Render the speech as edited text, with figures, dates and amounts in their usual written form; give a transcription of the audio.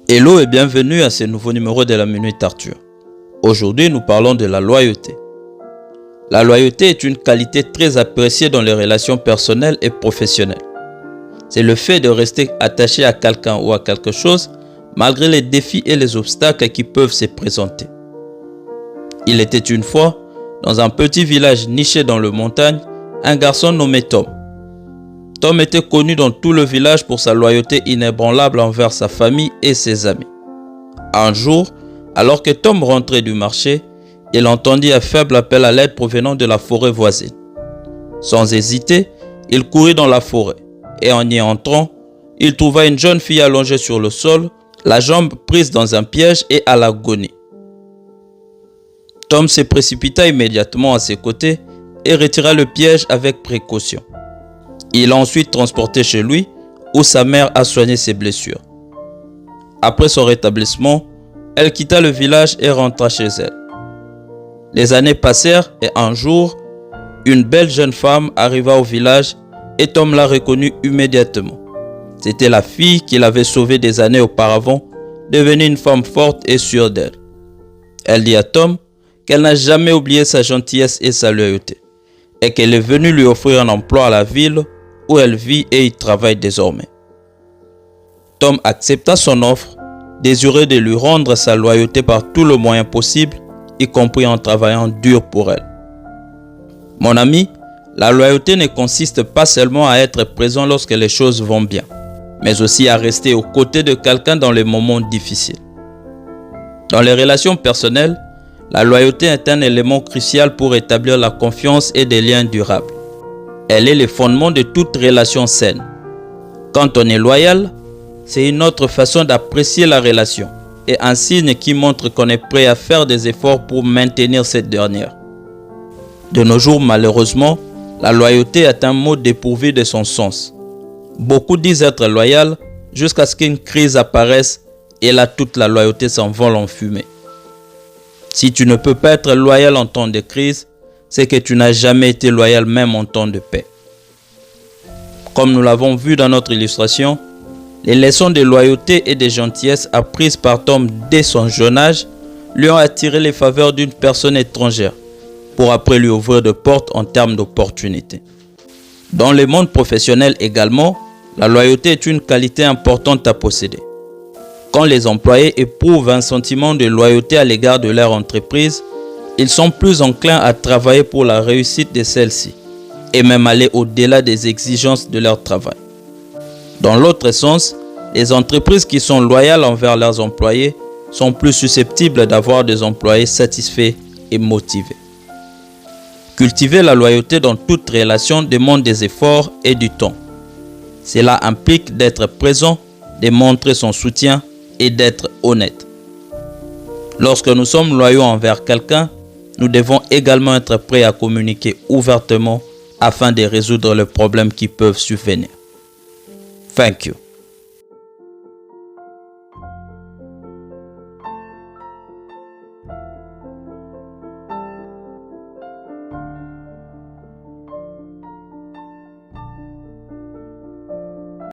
Hello et bienvenue à ce nouveau numéro de la Minute Arthur. Aujourd'hui, nous parlons de la loyauté. La loyauté est une qualité très appréciée dans les relations personnelles et professionnelles. C'est le fait de rester attaché à quelqu'un ou à quelque chose malgré les défis et les obstacles qui peuvent se présenter. Il était une fois, dans un petit village niché dans les montagnes, un garçon nommé Tom. Tom était connu dans tout le village pour sa loyauté inébranlable envers sa famille et ses amis. Un jour, alors que Tom rentrait du marché, il entendit un faible appel à l'aide provenant de la forêt voisine. Sans hésiter, il courut dans la forêt et en y entrant, il trouva une jeune fille allongée sur le sol, la jambe prise dans un piège et à l'agonie. Tom se précipita immédiatement à ses côtés et retira le piège avec précaution. Il l'a ensuite transporté chez lui où sa mère a soigné ses blessures. Après son rétablissement, elle quitta le village et rentra chez elle. Les années passèrent et un jour, une belle jeune femme arriva au village et Tom la reconnut immédiatement. C'était la fille qu'il avait sauvée des années auparavant, devenue une femme forte et sûre d'elle. Elle dit à Tom qu'elle n'a jamais oublié sa gentillesse et sa loyauté et qu'elle est venue lui offrir un emploi à la ville où elle vit et y travaille désormais. Tom accepta son offre, désireux de lui rendre sa loyauté par tous les moyens possibles, y compris en travaillant dur pour elle. Mon ami, la loyauté ne consiste pas seulement à être présent lorsque les choses vont bien, mais aussi à rester aux côtés de quelqu'un dans les moments difficiles. Dans les relations personnelles, la loyauté est un élément crucial pour établir la confiance et des liens durables. Elle est le fondement de toute relation saine. Quand on est loyal, c'est une autre façon d'apprécier la relation et un signe qui montre qu'on est prêt à faire des efforts pour maintenir cette dernière. De nos jours, malheureusement, la loyauté est un mot dépourvu de son sens. Beaucoup disent être loyal jusqu'à ce qu'une crise apparaisse et là toute la loyauté s'envole en fumée. Si tu ne peux pas être loyal en temps de crise, c'est que tu n'as jamais été loyal même en temps de paix. Comme nous l'avons vu dans notre illustration, les leçons de loyauté et de gentillesse apprises par Tom dès son jeune âge lui ont attiré les faveurs d'une personne étrangère pour après lui ouvrir de portes en termes d'opportunités. Dans le monde professionnel également, la loyauté est une qualité importante à posséder. Quand les employés éprouvent un sentiment de loyauté à l'égard de leur entreprise, ils sont plus enclins à travailler pour la réussite de celle-ci et même aller au-delà des exigences de leur travail. Dans l'autre sens, les entreprises qui sont loyales envers leurs employés sont plus susceptibles d'avoir des employés satisfaits et motivés. Cultiver la loyauté dans toute relation demande des efforts et du temps. Cela implique d'être présent, de montrer son soutien et d'être honnête. Lorsque nous sommes loyaux envers quelqu'un, nous devons également être prêts à communiquer ouvertement afin de résoudre les problèmes qui peuvent survenir. Thank you.